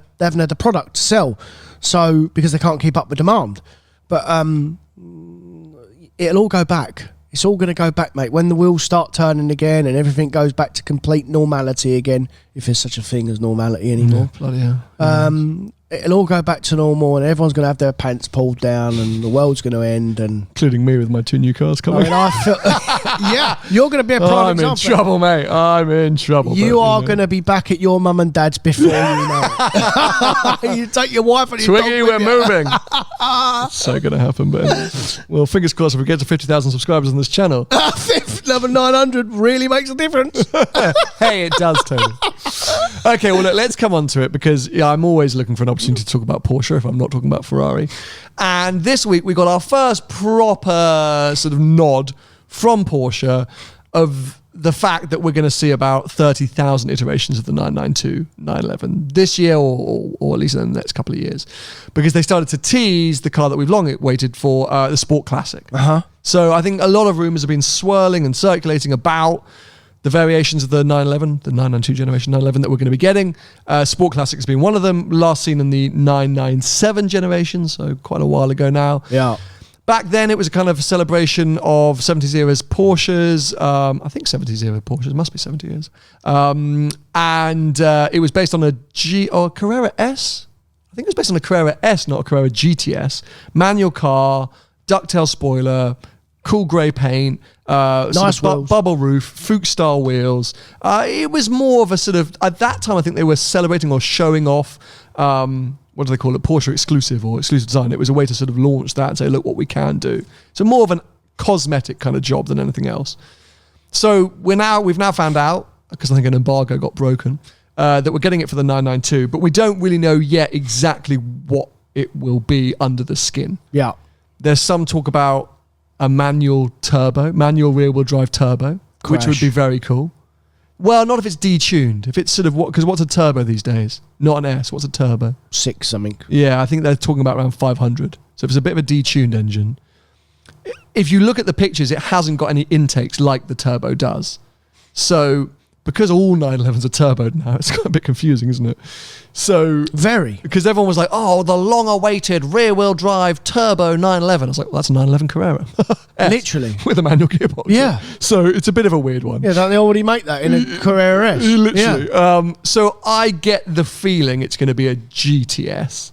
product to sell. So because they can't keep up with demand. But it'll all go back. It's all going to go back, mate. When the wheels start turning again and everything goes back to complete normality again, if there's such a thing as normality anymore. Yeah, bloody hell. it'll all go back to normal, and everyone's going to have their pants pulled down, and the world's going to end, and including me with my 2 new cars coming. I feel, yeah, you're going to be a prime example. I'm in trouble, mate. I'm in trouble. You are going to be back at your mum and dad's before you know it. You take your wife and your Twiggy, we're moving. It's so going to happen, but well, fingers crossed if we get to 50,000 subscribers on this channel. Level 900 really makes a difference. Hey, it does, Tony. Okay, well, look, let's come on to it, because I'm always looking for an opportunity to talk about Porsche if I'm not talking about Ferrari. And this week we got our first proper sort of nod from Porsche of the fact that we're going to see about 30,000 iterations of the 992, 911 this year, or at least in the next couple of years, because they started to tease the car that we've long waited for, the Sport Classic. So I think a lot of rumors have been swirling and circulating about the variations of the 911, the 992 generation 911 that we're going to be getting. Sport Classic has been one of them, last seen in the 997 generation, so quite a while ago now. Yeah. Back then, it was a kind of celebration of 70s era's Porsches. I think 70s era Porsches, must be 70 years. And it was based on a Carrera S. I think it was based on a Carrera S, not a Carrera GTS. Manual car, ducktail spoiler, cool grey paint, nice bubble roof, Fuchs-style wheels. It was more of a sort of, at that time, I think they were celebrating or showing off, what do they call it, Porsche exclusive or exclusive design. It was a way to sort of launch that and say, look what we can do. So more of an cosmetic kind of job than anything else. So we've now found out, because I think an embargo got broken, that we're getting it for the 992, but we don't really know yet exactly what it will be under the skin. Yeah. There's some talk about a manual rear-wheel drive turbo, which would be very cool. Well, not if it's detuned. If it's sort of because what's a turbo these days? Not an S. What's a turbo? 6 something. Yeah, I think they're talking about around 500. So if it's a bit of a detuned engine, if you look at the pictures, it hasn't got any intakes like the turbo does. So because all 911s are turboed now, it's a bit confusing, isn't it? So very, because everyone was like, "Oh, the long-awaited rear-wheel drive turbo 911." I was like, "Well, that's a 911 Carrera, literally with a manual gearbox." Yeah, so it's a bit of a weird one. Yeah, don't they already make that in a Carrera S? Literally. Yeah. So I get the feeling it's going to be a GTS.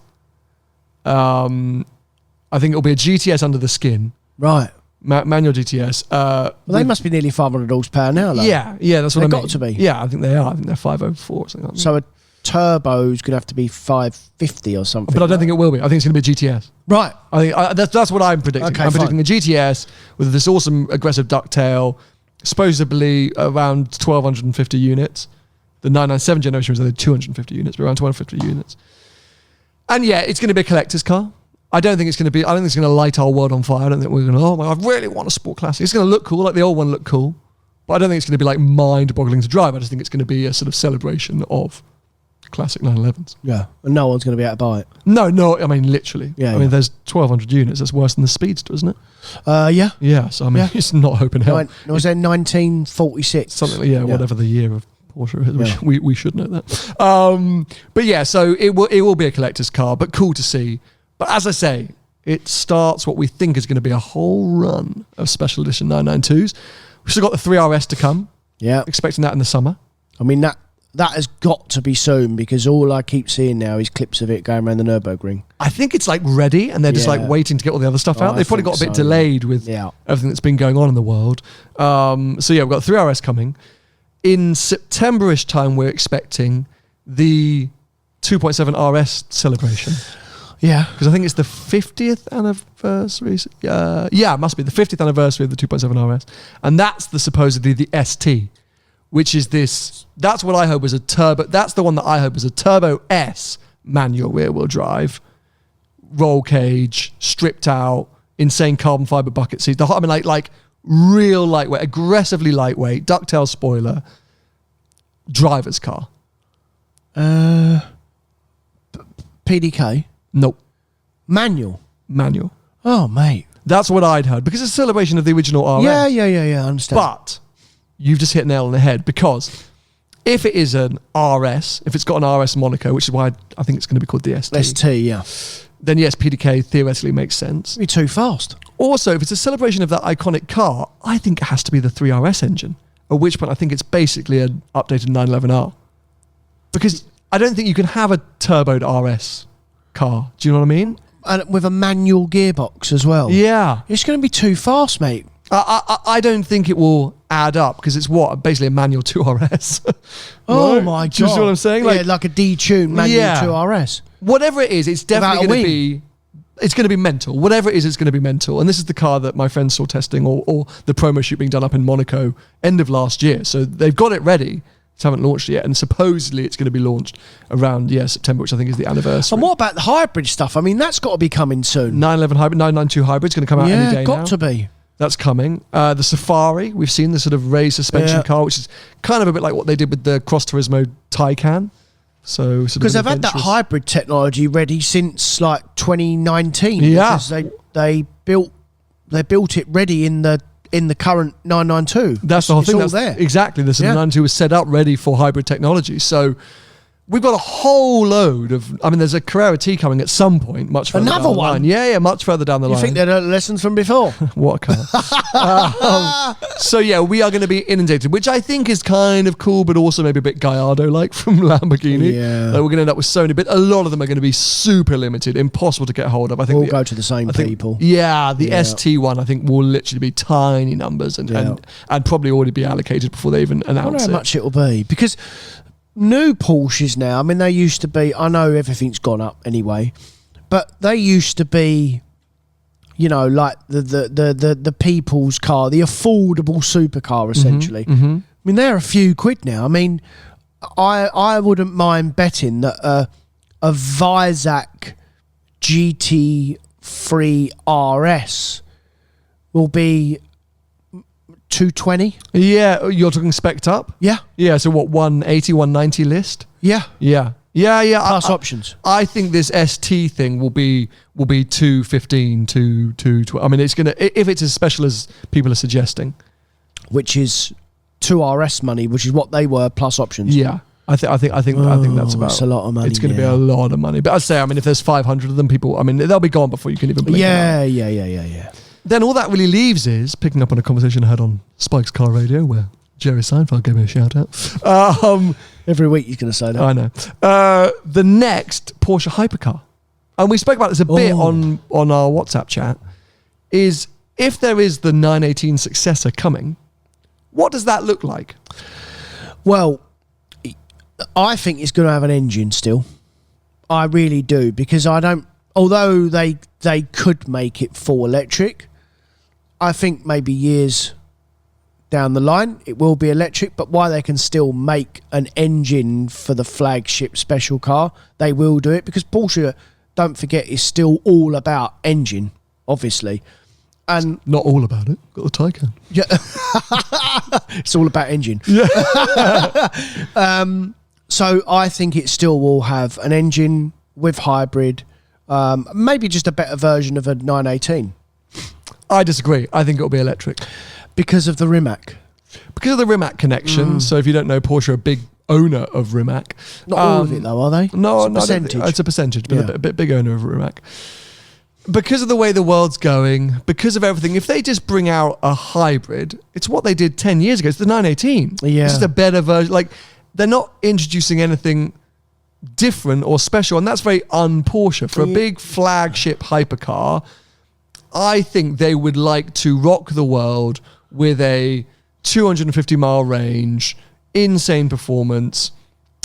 I think it'll be a GTS under the skin. Right. Manual GTS. Well, they must be nearly 500 horsepower now, though. Yeah, that's what I mean. They've got to be. Yeah, I think they are. I think they're 504 or something like that. So a turbo's going to have to be 550 or something. But I don't think it will be. I think it's going to be a GTS. Right. I think that's what I'm predicting. Okay, I'm predicting a GTS with this awesome aggressive ducktail, supposedly around 1,250 units. The 997 generation was only 250 units, but around 1,250 units. And yeah, it's going to be a collector's car. I don't think it's going to light our world on fire. I don't think we're going to, oh my God, I really want a Sport Classic. It's going to look cool, like the old one looked cool. But I don't think it's going to be like mind-boggling to drive. I just think it's going to be a sort of celebration of classic 911s. Yeah, and no one's going to be able to buy it. No, I mean, literally. Yeah, I mean, there's 1,200 units. That's worse than the Speedster, isn't it? Yeah. Yeah, so I mean, it's not hoping hell. Was there 1946? Something like, whatever the year of Porsche is. Yeah. We should know that. But yeah, so it will be a collector's car, but cool to see. But as I say, it starts what we think is going to be a whole run of special edition 992s. We've still got the 3RS to come. Yeah. Expecting that in the summer. I mean, that has got to be soon, because all I keep seeing now is clips of it going around the Nürburgring. I think it's like ready, and they're just like waiting to get all the other stuff out. They've probably got a bit delayed with everything that's been going on in the world. So yeah, we've got 3RS coming. In September-ish time, we're expecting the 2.7 RS celebration. Yeah. Because I think it's the 50th anniversary. It must be the 50th anniversary of the 2.7 RS. And that's supposedly the ST, which is this. That's what I hope is a turbo. That's the one that I hope is a Turbo S manual rear-wheel drive, roll cage, stripped out, insane carbon fiber bucket seats. I mean, like real lightweight, aggressively lightweight, ducktail spoiler, driver's car. PDK? Nope. Manual? Manual. Oh, mate. That's what I'd heard, because it's a celebration of the original RS. Yeah, I understand. But you've just hit a nail on the head, because if it is an RS, if it's got an RS moniker, which is why I think it's going to be called the ST. ST, yeah. Then yes, PDK theoretically makes sense. It'd be too fast. Also, if it's a celebration of that iconic car, I think it has to be the 3RS engine, at which point I think it's basically an updated 911R. Because I don't think you can have a turboed RS car. Do you know what I mean? And with a manual gearbox as well. Yeah. It's going to be too fast, mate. I don't think it will add up because it's basically a manual 2RS. Oh Right? my God. Do you see what I'm saying? Like a detuned manual 2RS. Whatever it is, it's definitely going to be... It's going to be mental. Whatever it is, it's going to be mental. And this is the car that my friends saw testing or the promo shoot being done up in Monaco end of last year. So they've got it ready. Just haven't launched it yet. And supposedly it's going to be launched around, September, which I think is the anniversary. And what about the hybrid stuff? I mean, that's got to be coming soon. 911 hybrid, 992 hybrid is going to come out any day now. Yeah, got to be. That's coming. The Safari, we've seen the sort of raised suspension car, which is kind of a bit like what they did with the Cross Turismo Taycan. So because they've had that hybrid technology ready since like 2019. Yeah, because they built it ready in the current 992. That's the whole thing. That's there. Exactly. The 992 was set up ready for hybrid technology. So we've got a whole load of. I mean, there's a Carrera T coming at some point, much further down the line. Yeah, much further down the line. You think they'd learned lessons from before? What a car. So yeah, we are going to be inundated, which I think is kind of cool, but also maybe a bit Gallardo-like from Lamborghini. Yeah. We're going to end up with Sony, but a lot of them are going to be super limited, impossible to get hold of. I think we'll go to the same people. Yeah, the ST one I think will literally be tiny numbers and probably already be allocated before they even announce it. I wonder how much it will be because new Porsches now, I mean, they used to be, I know everything's gone up anyway, but they used to be, like the people's car, the affordable supercar, essentially. I mean, they're a few quid now. I mean, I wouldn't mind betting that a Vizak GT3 RS will be 220. Yeah, you're talking spec'd up? Yeah. Yeah, so what, 180, 190 list? Yeah. Yeah. Plus options. I think this ST thing will be 215 to 212. I mean, it's going to, if it's as special as people are suggesting. Which is 2RS money, which is what they were, plus options. Yeah. I think that's about. It's a lot of money. It's going to be a lot of money. But I'd say, I mean, if there's 500 of them, people, I mean, they'll be gone before you can even blink. Yeah. Then all that really leaves is picking up on a conversation I had on Spike's Car Radio where Jerry Seinfeld gave me a shout out. Every week he's going to say that. I know. The next Porsche Hypercar, and we spoke about this a bit on our WhatsApp chat, is if there is the 918 successor coming, what does that look like? Well, I think it's going to have an engine still. I really do, because although they could make it full electric, I think maybe years down the line it will be electric, but while they can still make an engine for the flagship special car, they will do it, because Porsche, don't forget, is still all about engine, obviously. And not all about it. Got the Taycan. Yeah. It's all about engine. Yeah. So I think it still will have an engine with hybrid, maybe just a better version of a 918. I disagree. I think it'll be electric. Because of the Rimac. Because of the Rimac connection. So if you don't know, Porsche are a big owner of Rimac. Not all of it though, are they? No, it's a percentage. It's a percentage, but a bit big owner of Rimac. Because of the way the world's going, because of everything, if they just bring out a hybrid, it's what they did 10 years ago. It's the 918. Yeah. It's just a better version. Like, they're not introducing anything different or special, and that's very un-Porsche. For a big flagship hypercar, I think they would like to rock the world with a 250-mile range, insane performance,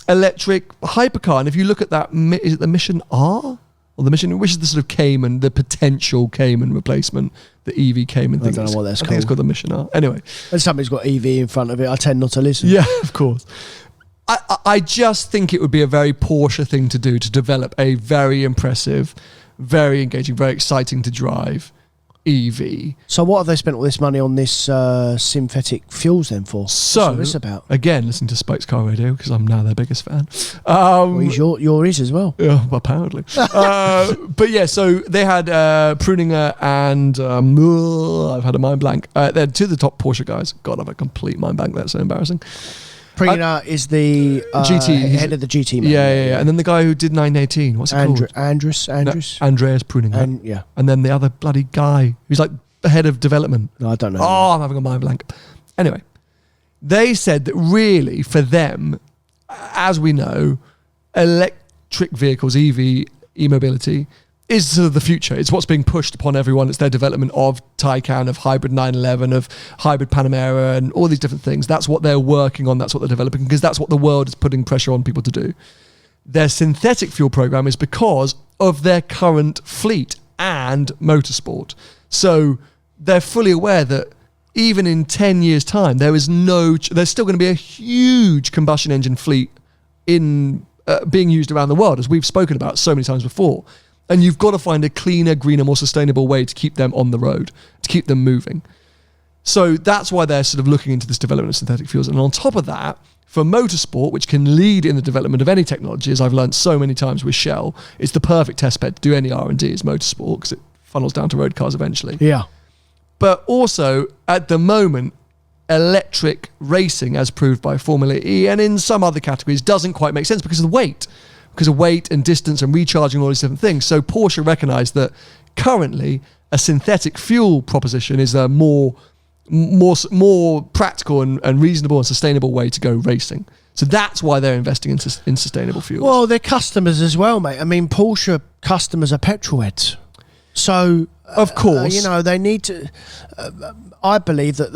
electric hypercar. And if you look at that, is it the Mission R? Or the Mission, which is the sort of Cayman, the potential Cayman replacement, the EV Cayman thing. I don't know what that's called. I think it's called the Mission R. Anyway. When somebody's got EV in front of it, I tend not to listen. Yeah, of course. I just think it would be a very Porsche thing to do, to develop a very impressive, very engaging, very exciting to drive EV. So what have they spent all this money on this synthetic fuels then for? So, what's this about? Again, listen to Spike's Car Radio, because I'm now their biggest fan. Well, he's yours as well. Yeah, apparently. But yeah, so they had Pruninger and I've had a mind blank. They're two of the top Porsche guys. God, I've had a complete mind blank. That's so embarrassing. Pruninger is the GT head of the GT man. Yeah. And then the guy who did 918, what's he called? Andres. No, Andreas Pruninger. Yeah. And then the other bloody guy who's like the head of development. No, I don't know. Oh, I'm having a mind blank. Anyway, they said that really for them, as we know, electric vehicles, EV, e-mobility is sort of the future. It's what's being pushed upon everyone. It's their development of Taycan, of hybrid 911, of hybrid Panamera, and all these different things. That's what they're working on. That's what they're developing, because that's what the world is putting pressure on people to do. Their synthetic fuel program is because of their current fleet and motorsport. So they're fully aware that even in 10 years' time, there's still going to be a huge combustion engine fleet in being used around the world, as we've spoken about so many times before. And you've got to find a cleaner, greener, more sustainable way to keep them on the road, to keep them moving. So that's why they're sort of looking into this development of synthetic fuels. And on top of that, for motorsport, which can lead in the development of any technology, as I've learned so many times with Shell, it's the perfect test bed to do any R&D is motorsport, because it funnels down to road cars eventually. Yeah. But also, at the moment, electric racing, as proved by Formula E and in some other categories, doesn't quite make sense because of the weight. Because of weight and distance and recharging, all these different things. So Porsche recognised that currently a synthetic fuel proposition is a more practical and reasonable and sustainable way to go racing. So that's why they're investing in sustainable fuels. Well, they're customers as well, mate. I mean, Porsche customers are petrol heads. So, of course, they need to. I believe that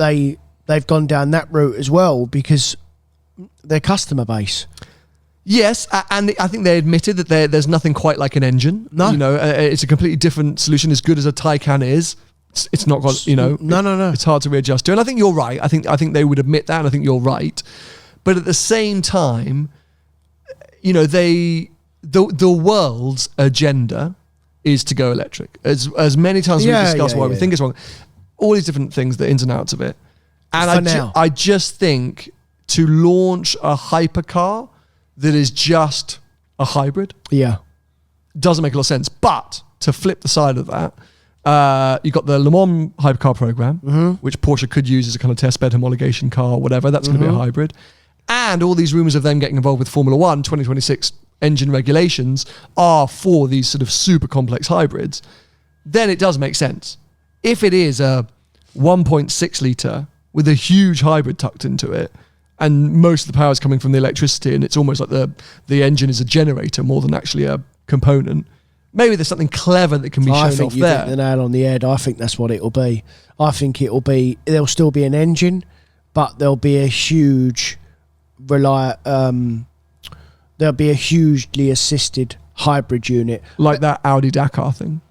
they've gone down that route as well because their customer base. Yes, and I think they admitted that there's nothing quite like an engine. No, it's a completely different solution. As good as a Taycan is, it's not got. No. It's hard to readjust to. And I think you're right. I think they would admit that, and I think you're right. But at the same time, the world's agenda is to go electric. As many times as we've discussed why we think it's wrong, all these different things, the ins and outs of it. And I just think to launch a hypercar that is just a hybrid doesn't make a lot of sense. But to flip the side of that, you've got the Le Mans hypercar program, which Porsche could use as a kind of test bed homologation car or whatever. That's going to be a hybrid. And all these rumours of them getting involved with Formula 1 2026 engine regulations are for these sort of super complex hybrids. Then it does make sense. If it is a 1.6 litre with a huge hybrid tucked into it, and most of the power is coming from the electricity, and it's almost like the engine is a generator more than actually a component, maybe there's something clever that can be shown off there. I think you hit the nail on the head. I think that's what it'll be. I think there'll still be an engine, but there'll be a huge there'll be a hugely assisted hybrid unit. Like that Audi Dakar thing?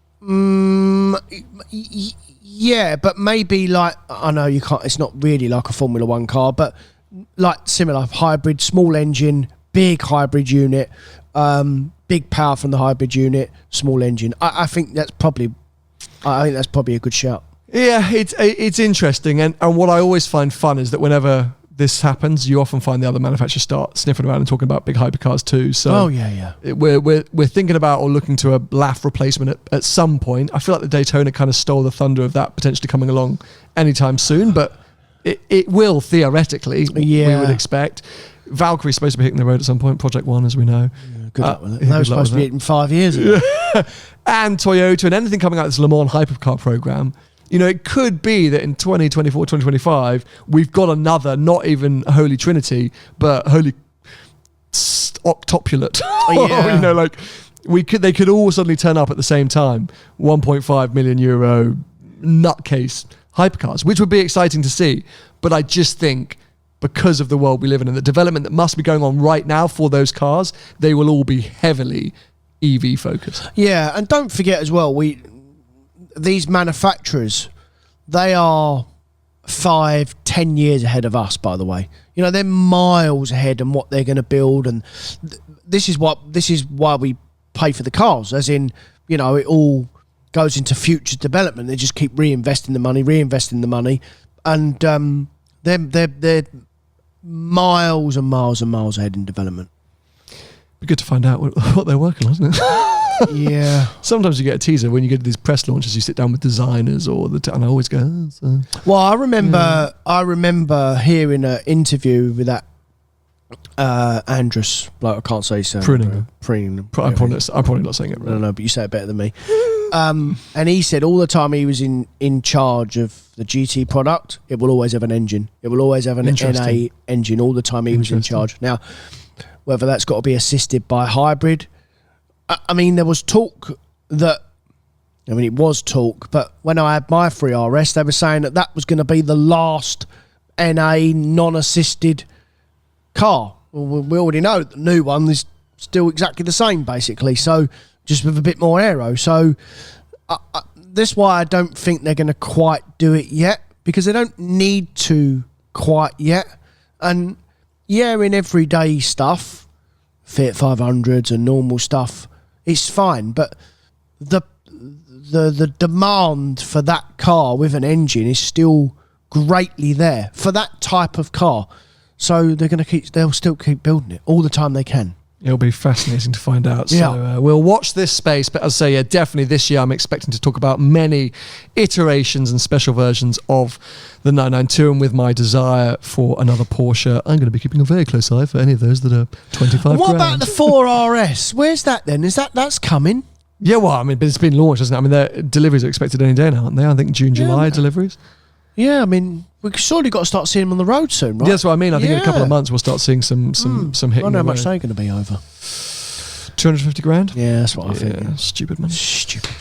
Yeah, but maybe like, I know you can't, it's not really like a Formula 1 car, but like similar hybrid, small engine, big hybrid unit, big power from the hybrid unit, small engine. I think that's probably a good shout. Yeah, it's interesting, and what I always find fun is that whenever this happens, you often find the other manufacturers start sniffing around and talking about big hypercars too. So we're thinking about or looking to a LAF replacement at some point. I feel like the Daytona kind of stole the thunder of that potentially coming along anytime soon, but it will theoretically, we would expect. Valkyrie's supposed to be hitting the road at some point, Project One, as we know. Yeah, good luck with it. They were supposed to be hitting 5 years ago. And Toyota and anything coming out of this Le Mans hypercar program. It could be that in 2024, 2025, we've got another, not even Holy Trinity, but Holy Octopulate. They could all suddenly turn up at the same time. 1.5 million euro nutcase hypercars, which would be exciting to see. But I just think because of the world we live in and the development that must be going on right now for those cars, they will all be heavily EV focused. Yeah, and don't forget as well, these manufacturers, they are 5-10 years ahead of us, by the way. They're miles ahead in what they're going to build, and this is why we pay for the cars, as in, it all goes into future development. They just keep reinvesting the money, and they're miles and miles and miles ahead in development. Be good to find out what they're working on, isn't it? Yeah. Sometimes you get a teaser when you go to these press launches. You sit down with designers, and I always go. Well, I remember hearing an interview with that Andrus. Like, I can't say so. Pruning. I'm probably not saying it right. No, but you say it better than me. And he said all the time he was in charge of the GT product, it will always have an engine. It will always have an NA engine all the time he was in charge. Now, whether that's got to be assisted by hybrid, I mean, there was talk that, it was talk, but when I had my 3RS, they were saying that was going to be the last NA non-assisted car. Well, we already know that the new one is still exactly the same, basically, so just with a bit more aero. So that's why I don't think they're going to quite do it yet, because they don't need to quite yet. And yeah, in everyday stuff, Fiat 500s and normal stuff, it's fine, but the demand for that car with an engine is still greatly there for that type of car. So they'll still keep building it all the time they can. It'll be fascinating to find out. So we'll watch this space. But as I say, definitely this year I'm expecting to talk about many iterations and special versions of the 992. And with my desire for another Porsche, I'm going to be keeping a very close eye for any of those that are 25 and what grand. about the 4RS? Where's that then? That's coming? Yeah, well, but it's been launched, hasn't it? Their deliveries are expected any day now, aren't they? I think June, July deliveries. Yeah, we've surely got to start seeing them on the road soon, right? Yeah, that's what I mean. I think in a couple of months we'll start seeing some hitting. I don't know how much they're going to be over. 250 grand? Yeah, that's what I think. Yeah. Stupid, man. Stupid.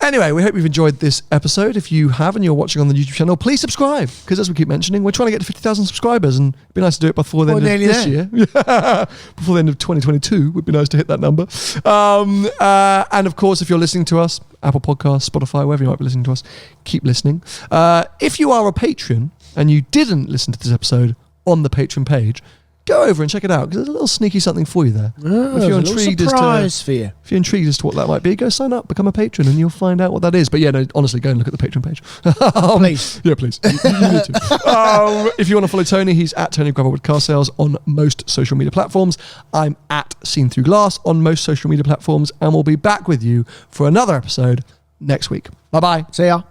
Anyway, we hope you've enjoyed this episode. If you have and you're watching on the YouTube channel, please subscribe, because as we keep mentioning, we're trying to get to 50,000 subscribers, and it'd be nice to do it before the end of this year. Before the end of 2022, would be nice to hit that number. And of course, if you're listening to us, Apple Podcasts, Spotify, wherever you might be listening to us, keep listening. If you are a patron and you didn't listen to this episode on the Patreon page, go over and check it out, because there's a little sneaky something for you there. If you're intrigued if you're intrigued as to what that might be, go sign up, become a patron, and you'll find out what that is. But yeah, no, honestly, go and look at the Patreon page. Please. Yeah, please. You need to. If you want to follow Tony, he's at Tony Gravel with Car Sales on most social media platforms. I'm at Seen Through Glass on most social media platforms, and we'll be back with you for another episode next week. Bye-bye. See ya.